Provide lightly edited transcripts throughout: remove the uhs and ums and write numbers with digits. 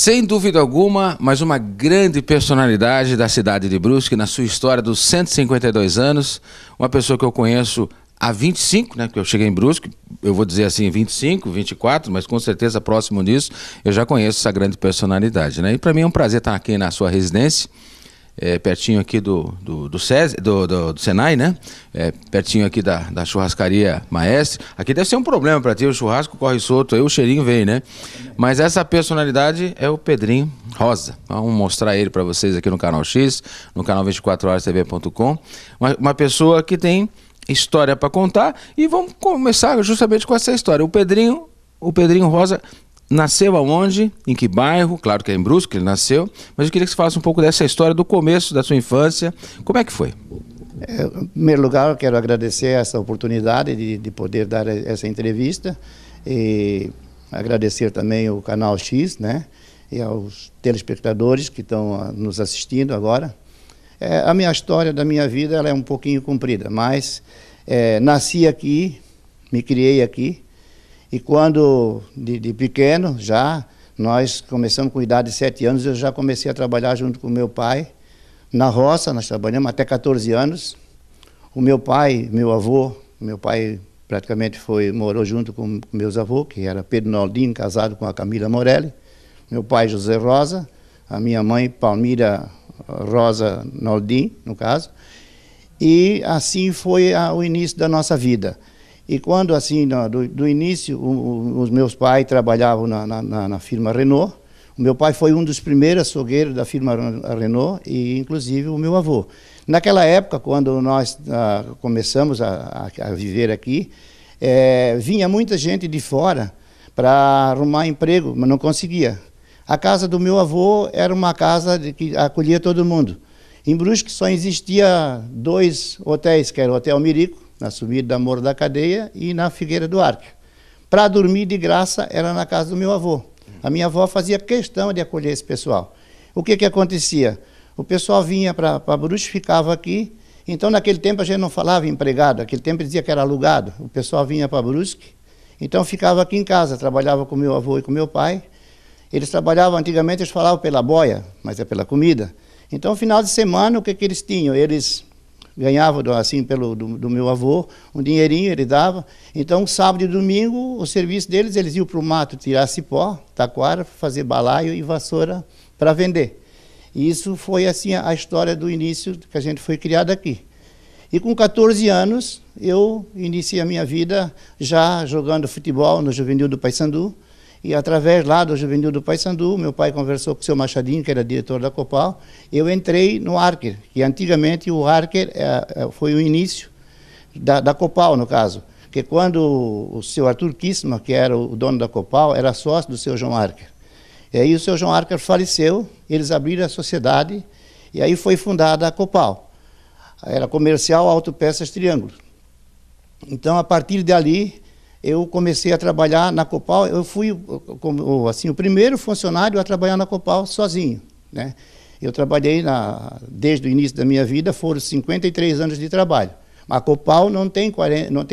Sem dúvida alguma, mas uma grande personalidade da cidade de Brusque, na sua história dos 152 anos, uma pessoa que eu conheço há 25, né, que eu cheguei em Brusque, eu vou dizer assim 25, 24, mas com certeza próximo disso, eu já conheço essa grande personalidade, né? E para mim é um prazer estar aqui na sua residência, pertinho aqui do Senai, né? Pertinho aqui da churrascaria Maestre. Aqui deve ser um problema para ti, o churrasco corre solto, aí o cheirinho vem, né? Mas essa personalidade é o Pedrinho Rosa. Vamos mostrar ele para vocês aqui no Canal X, no canal 24horastv.com. Uma pessoa que tem história para contar e vamos começar justamente com essa história. O Pedrinho Rosa nasceu aonde? Em que bairro? Claro que é em Brusque ele nasceu, mas eu queria que você falasse um pouco dessa história do começo da sua infância. Como é que foi? Em primeiro lugar, eu quero agradecer essa oportunidade de poder dar essa entrevista e agradecer também o Canal X, né, e aos telespectadores que estão nos assistindo agora. A minha história da minha vida ela é um pouquinho comprida, mas nasci aqui, me criei aqui. E quando, de pequeno, já, nós começamos com idade de 7 anos, eu já comecei a trabalhar junto com o meu pai. Na roça, nós trabalhamos até 14 anos. O meu pai, meu avô, meu pai praticamente morou junto com meus avôs, que era Pedro Naldinho, casado com a Camila Morelli. Meu pai, José Rosa, a minha mãe, Palmira Rosa Naldinho, no caso. E assim foi o início da nossa vida. E quando, assim, do início, os meus pais trabalhavam na firma Renault. O meu pai foi um dos primeiros açougueiros da firma Renault e, inclusive, o meu avô. Naquela época, quando nós começamos a viver aqui, vinha muita gente de fora para arrumar emprego, mas não conseguia. A casa do meu avô era uma casa que acolhia todo mundo. Em Brusque só existia 2 hotéis, que era o Hotel Mirico, na subida da Morro da Cadeia, e na Figueira do Arco. Para dormir de graça era na casa do meu avô. A minha avó fazia questão de acolher esse pessoal. O que acontecia? O pessoal vinha para Brusque, ficava aqui. Então, naquele tempo, a gente não falava empregado, naquele tempo dizia que era alugado. O pessoal vinha para Brusque, então ficava aqui em casa, trabalhava com meu avô e com meu pai. Eles trabalhavam, antigamente eles falavam pela boia, mas é pela comida. Então, final de semana, o que eles tinham? Eles ganhavam, assim, do meu avô, um dinheirinho ele dava. Então, sábado e domingo, o serviço deles, eles iam para o mato tirar cipó, taquara, fazer balaio e vassoura para vender. E isso foi, assim, a história do início que a gente foi criado aqui. E com 14 anos, eu iniciei a minha vida já jogando futebol no Juvenil do Paysandu. E através lá do Juvenil do Paysandu, meu pai conversou com o seu Machadinho, que era diretor da Copal, eu entrei no Arker, que antigamente o Arker foi o início da Copal, no caso. Porque quando o seu Arthur Kissma, que era o dono da Copal, era sócio do seu João Arker. E aí o seu João Arker faleceu, eles abriram a sociedade, e aí foi fundada a Copal. Era Comercial Autopeças Triângulo. Então, a partir dali, eu comecei a trabalhar na Copal. Eu fui, assim, o primeiro funcionário a trabalhar na Copal sozinho, né? Eu trabalhei desde o início da minha vida, foram 53 anos de trabalho. A Copal não tem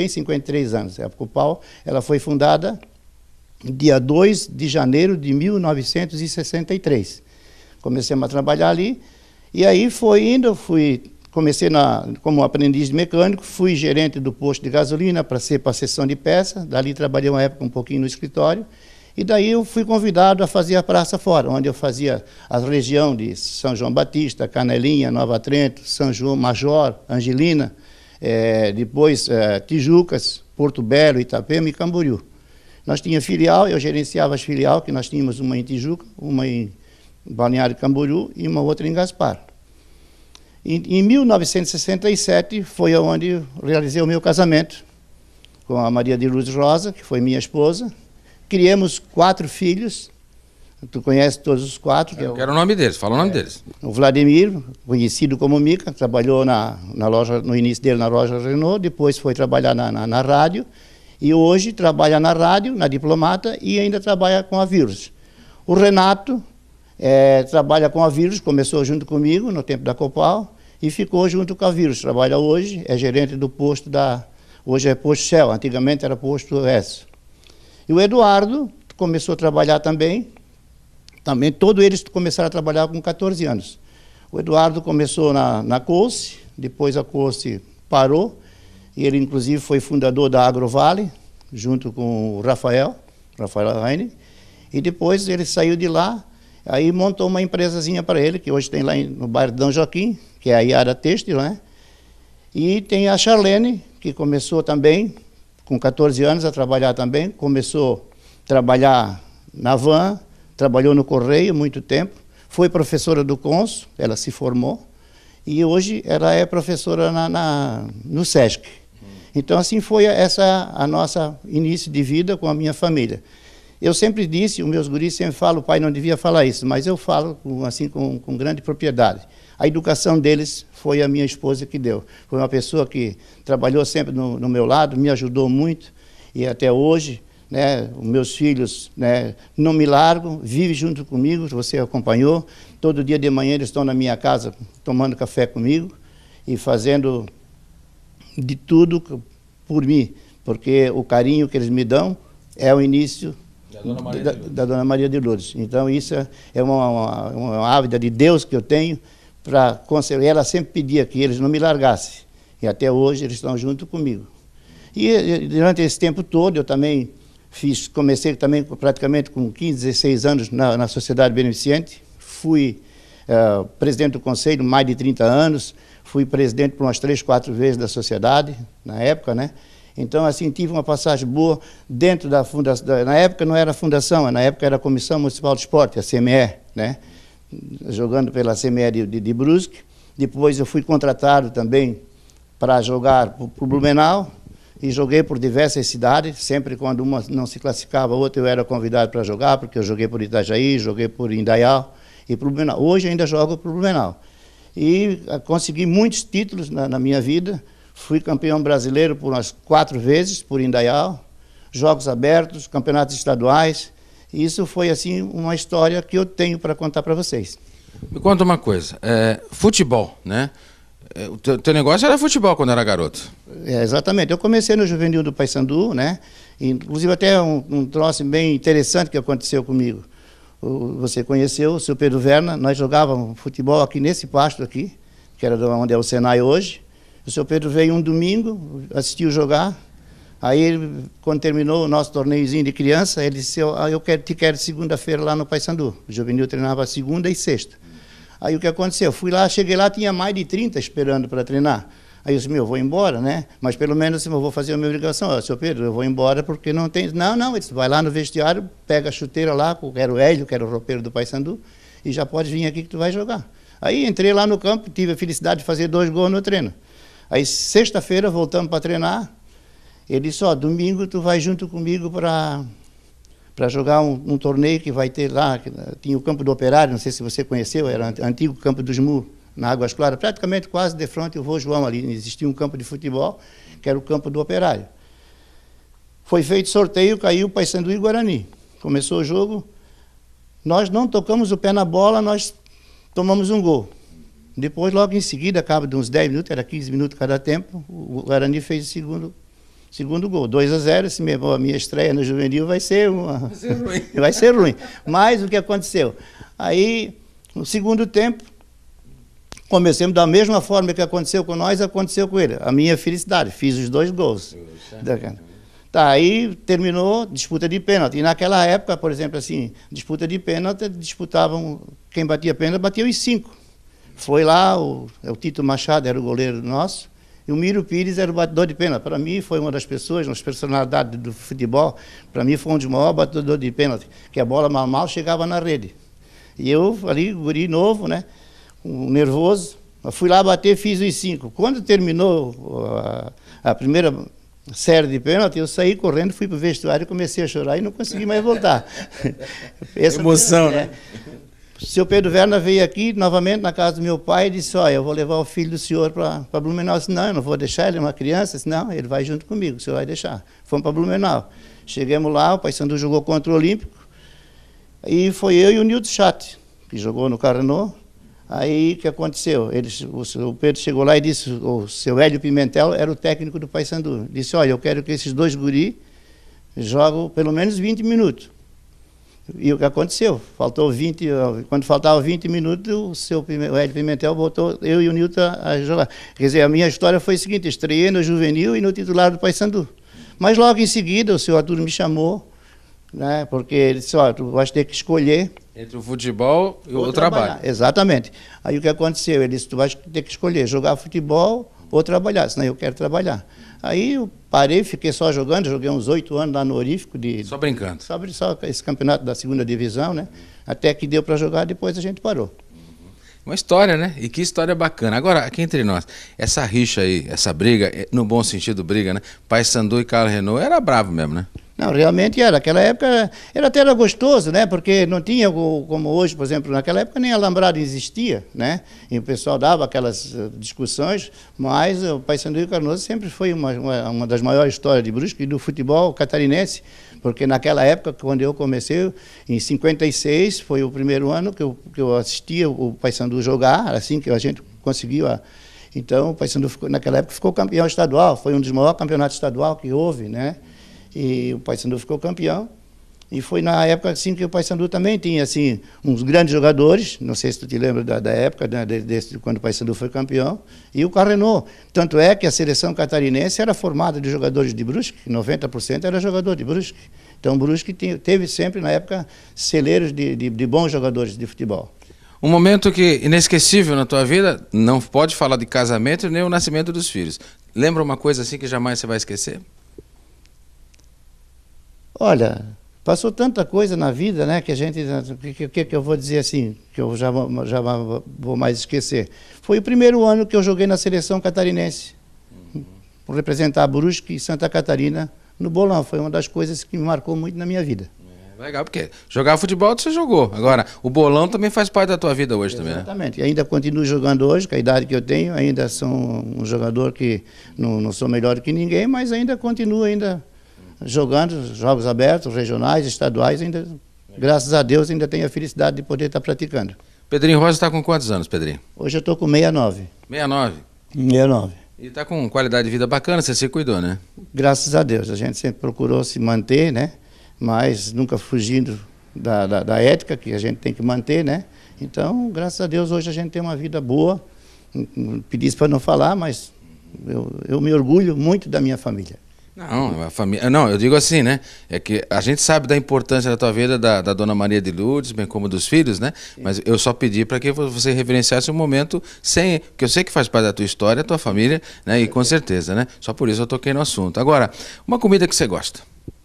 53 anos. A Copal ela foi fundada dia 2 de janeiro de 1963. Comecemos a trabalhar ali, e aí comecei como aprendiz de mecânico, fui gerente do posto de gasolina para a seção de peça, dali trabalhei uma época um pouquinho no escritório, e daí eu fui convidado a fazer a Praça Fora, onde eu fazia a região de São João Batista, Canelinha, Nova Trento, São João Major, Angelina, depois Tijucas, Porto Belo, Itapema e Camboriú. Nós tínhamos filial, eu gerenciava as filial, que nós tínhamos uma em Tijuca, uma em Balneário Camboriú e uma outra em Gaspar. Em 1967 foi onde realizei o meu casamento com a Maria de Luz Rosa, que foi minha esposa. Criamos 4 filhos, tu conhece todos os 4. Eu quero o nome deles, fala o nome deles. O Vladimir, conhecido como Mica, trabalhou na loja, no início dele na loja Renault, depois foi trabalhar na rádio, e hoje trabalha na rádio, na Diplomata, e ainda trabalha com a Vírus. O Renato trabalha com a Vírus, começou junto comigo no tempo da Copal e ficou junto com a Vírus. Trabalha hoje, é gerente do posto hoje é posto Shell, antigamente era posto S. E o Eduardo começou a trabalhar também também todos eles começaram a trabalhar com 14 anos. O Eduardo começou na Coce, depois a Coce parou, e ele inclusive foi fundador da Agrovale, junto com o Rafael Heine, e depois ele saiu de lá, aí montou uma empresazinha para ele, que hoje tem lá no bairro Dom Joaquim, que é a Iara Têxtil, né? E tem a Charlene, que começou também, com 14 anos, a trabalhar também, começou a trabalhar na Van, trabalhou no Correio muito tempo, foi professora do Consul, ela se formou, e hoje ela é professora no SESC. Então, assim foi a nossa início de vida com a minha família. Eu sempre disse, os meus guris sempre falam, o pai não devia falar isso, mas eu falo assim com grande propriedade. A educação deles foi a minha esposa que deu. Foi uma pessoa que trabalhou sempre no meu lado, me ajudou muito, e até hoje, né, os meus filhos, né, não me largam, vivem junto comigo, você acompanhou. Todo dia de manhã eles estão na minha casa tomando café comigo e fazendo de tudo por mim, porque o carinho que eles me dão é o início da Dona Maria de Lourdes. Então isso é uma ávida de Deus que eu tenho para conselhar. Ela sempre pedia que eles não me largassem, e até hoje eles estão junto comigo. E durante esse tempo todo eu também comecei também praticamente com 15, 16 anos na Sociedade Beneficente, fui presidente do conselho mais de 30 anos, fui presidente por umas 3, 4 vezes da sociedade, na época, né? Então, assim, tive uma passagem boa dentro da fundação. Na época não era fundação, na época era a Comissão Municipal de Esporte, a CME, né? Jogando pela CME de Brusque. Depois eu fui contratado também para jogar para o Blumenau, e joguei por diversas cidades, sempre quando uma não se classificava, outra eu era convidado para jogar, porque eu joguei por Itajaí, joguei por Indaial e por Blumenau. Hoje ainda jogo por Blumenau. E consegui muitos títulos na minha vida. Fui campeão brasileiro por umas 4 vezes, por Indaial, jogos abertos, campeonatos estaduais. E isso foi, assim, uma história que eu tenho para contar para vocês. Me conta uma coisa, futebol, né? O teu negócio era futebol quando era garoto. Exatamente. Eu comecei no Juvenil do Paysandu, né? Inclusive até um troço bem interessante que aconteceu comigo. Você conheceu o seu Pedro Verna, nós jogávamos futebol aqui nesse pasto aqui, que era onde é o Senai hoje. O seu Pedro veio um domingo, assistiu jogar, aí quando terminou o nosso torneiozinho de criança, ele disse, eu te quero segunda-feira lá no Paysandu. O Juvenil treinava segunda e sexta. Aí o que aconteceu? Fui lá, cheguei lá, tinha mais de 30 esperando para treinar. Aí eu disse, eu vou embora, né? Mas pelo menos eu vou fazer a minha obrigação. Seu Pedro, eu vou embora porque não tem... Não, ele disse, vai lá no vestiário, pega a chuteira lá, quero o Hélio, quero o roupeiro do Paysandu, e já pode vir aqui que tu vai jogar. Aí entrei lá no campo, tive a felicidade de fazer 2 gols no treino. Aí sexta-feira voltamos para treinar, ele disse, domingo tu vai junto comigo para jogar um torneio que vai ter lá, tinha o campo do Operário, não sei se você conheceu, era o antigo campo dos Mu, na Águas Claras, praticamente quase de frente ao Vô João ali, existia um campo de futebol, que era o campo do Operário. Foi feito sorteio, caiu o Paysandu e Guarani. Começou o jogo, nós não tocamos o pé na bola, nós tomamos um gol. Depois, logo em seguida, acaba de uns 10 minutos, era 15 minutos cada tempo, o Guarani fez o segundo gol, 2-0, a minha estreia no Juvenil vai ser ruim. Vai ser ruim. Mas o que aconteceu? Aí, no segundo tempo, comecemos da mesma forma que aconteceu com nós, aconteceu com ele. A minha felicidade, fiz os 2 gols. Tá, aí terminou disputa de pênalti. E naquela época, por exemplo, assim, disputa de pênalti, disputavam, quem batia pênalti, batia os 5. Foi lá, o Tito Machado era o goleiro nosso, e o Miro Pires era o batedor de pênalti. Para mim, foi uma das pessoas, uma personalidade do futebol, para mim foi um dos maiores batedores de pênalti, que a bola mal chegava na rede. E eu, ali, guri novo, né, nervoso, fui lá bater, fiz os 5. Quando terminou a primeira série de pênalti, eu saí correndo, fui para o vestuário, comecei a chorar e não consegui mais voltar. Emoção, né? O seu Pedro Verna veio aqui novamente na casa do meu pai e disse, eu vou levar o filho do senhor para Blumenau. Eu disse, não, eu não vou deixar, ele é uma criança. Eu disse, não, ele vai junto comigo, o senhor vai deixar. Fomos para Blumenau. Chegamos lá, o Paysandu jogou contra o Olímpico, e foi eu e o Nilton Chat, que jogou no Carnot. Aí, o que aconteceu? O Pedro chegou lá e disse, o seu Hélio Pimentel era o técnico do Paysandu. Disse, eu quero que esses 2 guri jogam pelo menos 20 minutos. E o que aconteceu? Quando faltava 20 minutos, o Hélio Pimentel botou eu e o Nilton a jogar. Quer dizer, a minha história foi a seguinte: estreiei no juvenil e no titular do Paysandu. Mas logo em seguida o seu Arthur me chamou, né, porque ele disse: ó, tu vais ter que escolher entre o futebol e o trabalho. Exatamente. Aí o que aconteceu? Ele disse: tu vais ter que escolher jogar futebol ou trabalhar, senão eu quero trabalhar. Aí eu parei, fiquei só jogando, joguei uns 8 anos lá no Orífico. Só brincando? Só esse campeonato da 2ª divisão, né? Até que deu para jogar, depois a gente parou. Uma história, né? E que história bacana. Agora, aqui entre nós, essa rixa aí, essa briga, no bom sentido briga, né? Paysandu e Carlos Renault era bravo mesmo, né? Não, realmente era. Naquela época era gostoso, né? Porque não tinha como hoje, por exemplo, naquela época nem alambrado existia, né? E o pessoal dava aquelas discussões, mas o Paysandu e o Carnoso sempre foi uma das maiores histórias de Brusque e do futebol catarinense, porque naquela época, quando eu comecei, em 56, foi o primeiro ano que eu assistia o Paysandu jogar, assim que a gente conseguiu. Então, o Paysandu naquela época ficou campeão estadual, foi um dos maiores campeonatos estadual que houve, né? E o Paysandu ficou campeão. E foi na época assim que o Paysandu também tinha assim uns grandes jogadores, não sei se tu te lembra da época, né, quando o Paysandu foi campeão, e o Carlos Renault. Tanto é que a seleção catarinense era formada de jogadores de Brusque, 90% era jogador de Brusque. Então Brusque teve sempre na época celeiros de bons jogadores de futebol. Um momento inesquecível na tua vida, não pode falar de casamento nem o nascimento dos filhos. Lembra uma coisa assim que jamais você vai esquecer? Olha, passou tanta coisa na vida, né, que a gente, que eu vou dizer assim, que eu já vou mais esquecer. Foi o primeiro ano que eu joguei na seleção catarinense, por representar Brusque e Santa Catarina no bolão. Foi uma das coisas que me marcou muito na minha vida. Legal, porque jogar futebol você jogou. Agora, o bolão também faz parte da tua vida hoje. Exatamente. Também, né? Exatamente. E ainda continuo jogando hoje, com a idade que eu tenho, ainda sou um jogador que não sou melhor que ninguém, mas ainda continuo jogando jogos abertos, regionais, estaduais, ainda, graças a Deus, ainda tenho a felicidade de poder estar praticando. Pedrinho Rosa está com quantos anos, Pedrinho? Hoje eu estou com 69. 69? 69. E está com qualidade de vida bacana, você se cuidou, né? Graças a Deus, a gente sempre procurou se manter, né? Mas nunca fugindo da ética que a gente tem que manter, né? Então, graças a Deus, hoje a gente tem uma vida boa. Pedisse para não falar, mas eu me orgulho muito da minha família. Não, a família. Não, eu digo assim, né? É que a gente sabe da importância da tua vida, da Dona Maria de Lourdes, bem como dos filhos, né? Sim. Mas eu só pedi para que você reverenciasse um momento sem. Porque eu sei que faz parte da tua história, da tua família, né? E com certeza, né? Só por isso eu toquei no assunto. Agora, uma comida que você gosta.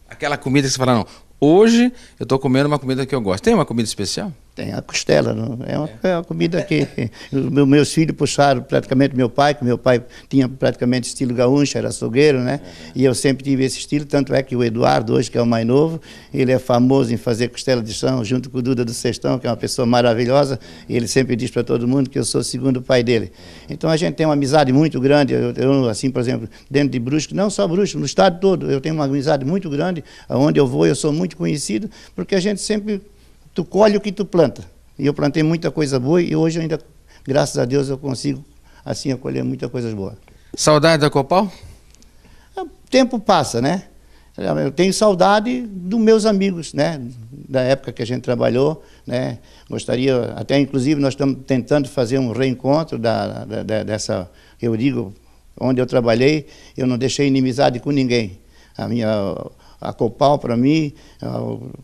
Aquela comida que você fala, não, hoje eu estou comendo uma comida que eu gosto. Tem uma comida especial? Tem a costela, não? É uma comida que meus filhos puxaram praticamente meu pai, que meu pai tinha praticamente estilo gaúcho, era açougueiro, né? E eu sempre tive esse estilo, tanto é que o Eduardo, hoje, que é o mais novo, ele é famoso em fazer costela de chão, junto com o Duda do Sextão, que é uma pessoa maravilhosa, e ele sempre diz para todo mundo que eu sou o segundo pai dele. Então a gente tem uma amizade muito grande, eu assim, por exemplo, dentro de Brusque, não só Brusque, no estado todo, eu tenho uma amizade muito grande, aonde eu vou eu sou muito conhecido, porque a gente sempre... Tu colhe o que tu planta. E eu plantei muita coisa boa e hoje ainda, graças a Deus, eu consigo, assim, colher muitas coisas boas. Saudade da Copal? O tempo passa, né? Eu tenho saudade dos meus amigos, né? Da época que a gente trabalhou, né? Gostaria, até inclusive nós estamos tentando fazer um reencontro dessa, eu digo, onde eu trabalhei, eu não deixei inimizade com ninguém. A Copal, para mim,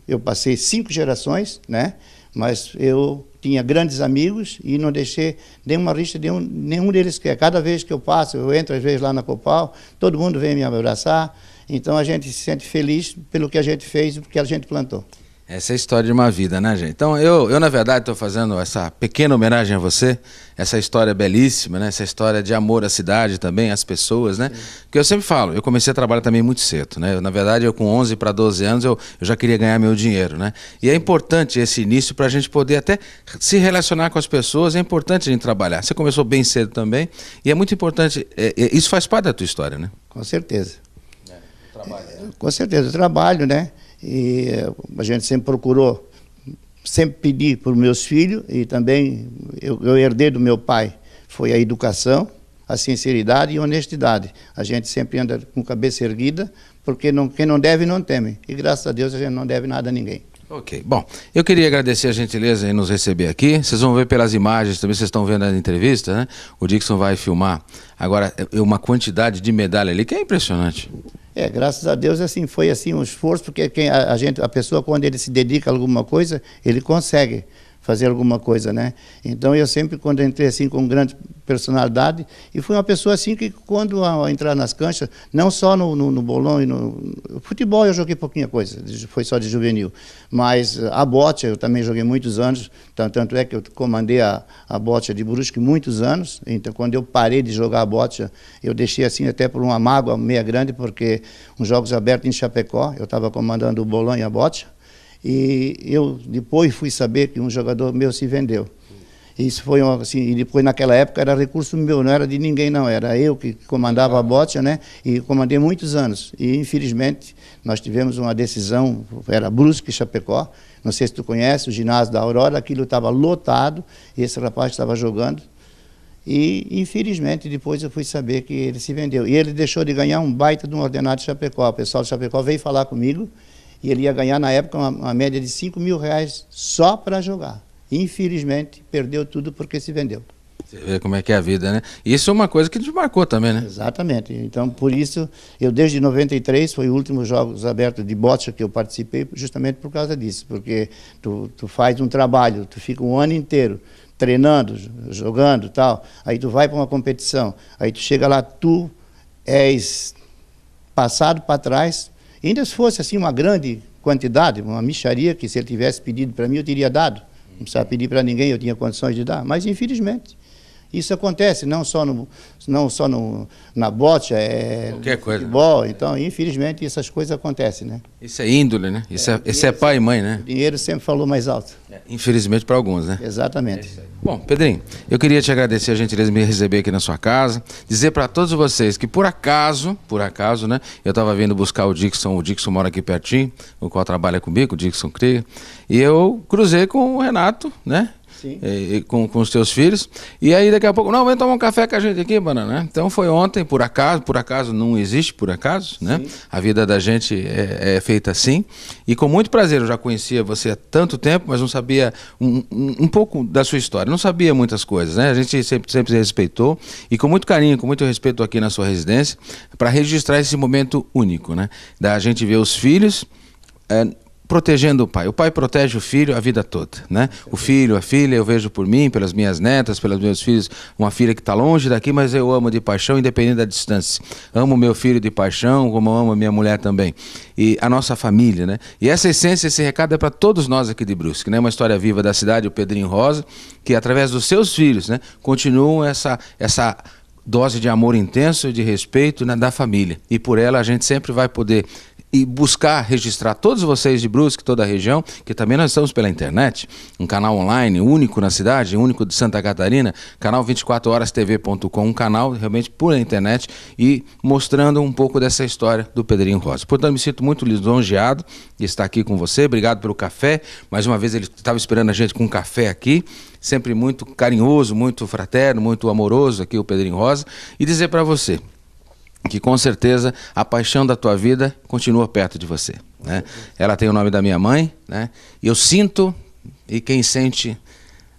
eu passei 5 gerações, né? Mas eu tinha grandes amigos e não deixei nenhuma rixa, nenhum deles quer. Cada vez que eu passo, eu entro às vezes lá na Copal, todo mundo vem me abraçar, então a gente se sente feliz pelo que a gente fez e pelo que a gente plantou. Essa é a história de uma vida, né, gente? Então, eu na verdade, estou fazendo essa pequena homenagem a você, essa história belíssima, né? Essa história de amor à cidade também, às pessoas, né? Porque eu sempre falo, eu comecei a trabalhar também muito cedo, né? Na verdade, eu com 11 para 12 anos, eu já queria ganhar meu dinheiro, né? E é importante esse início para a gente poder até se relacionar com as pessoas, é importante a gente trabalhar. Você começou bem cedo também, e é muito importante, isso faz parte da tua história, né? Com certeza. O trabalho, né? Com certeza, o trabalho, né? E a gente sempre procurou, sempre pedir para os meus filhos, e também eu herdei do meu pai, foi a educação, a sinceridade e a honestidade. A gente sempre anda com a cabeça erguida, porque quem não deve não teme, e graças a Deus a gente não deve nada a ninguém. Ok, bom, eu queria agradecer a gentileza em nos receber aqui. Vocês vão ver pelas imagens, também vocês estão vendo a entrevista, né? O Dixon vai filmar agora uma quantidade de medalha ali que é impressionante. Graças a Deus assim, foi assim um esforço, porque a pessoa, quando ele se dedica a alguma coisa, ele consegue fazer alguma coisa, né? Então eu sempre, quando entrei assim com grande personalidade, e fui uma pessoa assim que quando ao entrar nas canchas, não só no bolão e no futebol eu joguei pouquinha coisa, foi só de juvenil, mas a bote eu também joguei muitos anos, tanto é que eu comandei a bote de Brusque muitos anos. Então quando eu parei de jogar a bote, eu deixei assim até por uma mágoa meia grande, porque uns jogos abertos em Chapecó, eu estava comandando o bolão e a bote, e eu depois fui saber que um jogador meu se vendeu. Isso foi assim, e depois naquela época era recurso meu, não era de ninguém não, era eu que comandava a bote, né? E comandei muitos anos. E infelizmente nós tivemos uma decisão, era Brusque e Chapecó, não sei se tu conhece, o ginásio da Aurora, aquilo estava lotado, e esse rapaz estava jogando. E infelizmente depois eu fui saber que ele se vendeu. E ele deixou de ganhar um baita de um ordenado de Chapecó. O pessoal de Chapecó veio falar comigo, e ele ia ganhar, na época, uma média de R$5.000 só para jogar. Infelizmente, perdeu tudo porque se vendeu. Você vê como é que é a vida, né? Isso é uma coisa que te marcou também, né? Exatamente. Então, por isso, eu desde 93, foi o último Jogos Abertos de bote que eu participei, justamente por causa disso. Porque tu faz um trabalho, tu fica um ano inteiro treinando, jogando e tal, aí tu vai para uma competição, aí tu chega lá, tu és passado para trás. Ainda se fosse assim uma grande quantidade, uma mixaria, que se ele tivesse pedido para mim, eu teria dado. Não precisava pedir para ninguém, eu tinha condições de dar. Mas, infelizmente, isso acontece, não só na bote, qualquer no coisa. futebol. Então, infelizmente, essas coisas acontecem, né? Isso é índole, né? Isso é pai e mãe, né? O dinheiro sempre falou mais alto. Infelizmente para alguns, né? Exatamente. Bom, Pedrinho, eu queria te agradecer a gentileza de me receber aqui na sua casa, dizer para todos vocês que por acaso, né, eu estava vindo buscar o Dixon mora aqui pertinho, o qual trabalha comigo, o Dixon Krieger, e eu cruzei com o Renato, né? Com os teus filhos, e aí daqui a pouco, não, vem tomar um café com a gente aqui, Banana, né? Então foi ontem, por acaso não existe por acaso, né? A vida da gente é feita assim, e com muito prazer, eu já conhecia você há tanto tempo, mas não sabia um pouco da sua história, não sabia muitas coisas, né? A gente sempre respeitou, e com muito carinho, com muito respeito aqui na sua residência, para registrar esse momento único, né? Da gente ver os filhos protegendo o pai. O pai protege o filho a vida toda, né? O filho, a filha, eu vejo por mim, pelas minhas netas, pelos meus filhos, uma filha que está longe daqui, mas eu amo de paixão, independente da distância. Amo meu filho de paixão, como eu amo a minha mulher também. E a nossa família, né? E essa essência, esse recado é para todos nós aqui de Brusque, né? Uma história viva da cidade, o Pedrinho Rosa, que através dos seus filhos, né, continuam essa dose de amor intenso e de respeito, né, da família. E por ela a gente sempre vai poder e buscar registrar todos vocês de Brusque, toda a região, que também nós estamos pela internet, um canal online único na cidade, único de Santa Catarina, canal 24horastv.com, um canal realmente pela internet e mostrando um pouco dessa história do Pedrinho Rosa. Portanto, me sinto muito lisonjeado de estar aqui com você, obrigado pelo café, mais uma vez ele estava esperando a gente com um café aqui, sempre muito carinhoso, muito fraterno, muito amoroso aqui o Pedrinho Rosa, e dizer para você que com certeza a paixão da tua vida continua perto de você, né? Ela tem o nome da minha mãe, né? E eu sinto, e quem sente,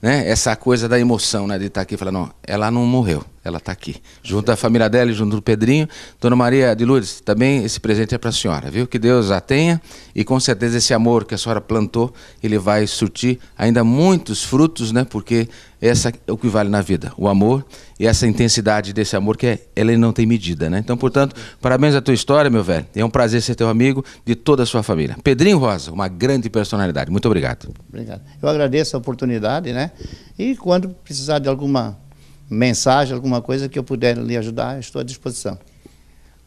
né, essa coisa da emoção, né, de estar aqui falando, não, ela não morreu, ela está aqui, junto à família dela e junto do Pedrinho. Dona Maria de Lourdes, também esse presente é para a senhora, viu? Que Deus a tenha, e com certeza esse amor que a senhora plantou, ele vai surtir ainda muitos frutos, né? Porque essa é o que vale na vida, o amor e essa intensidade desse amor que ela não tem medida, né? Então, portanto, parabéns à tua história, meu velho. É um prazer ser teu amigo, de toda a sua família. Pedrinho Rosa, uma grande personalidade. Muito obrigado. Obrigado. Eu agradeço a oportunidade, né? E quando precisar de alguma mensagem, alguma coisa que eu puder lhe ajudar, estou à disposição.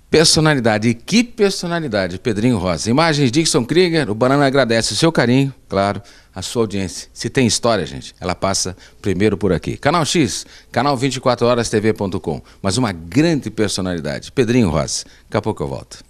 Personalidade, e que personalidade, Pedrinho Rosa. Imagens Dixon Krieger, o Banana agradece o seu carinho, claro, a sua audiência. Se tem história, gente, ela passa primeiro por aqui. Canal X, canal 24horastv.com, mas uma grande personalidade, Pedrinho Rosa. Daqui a pouco eu volto.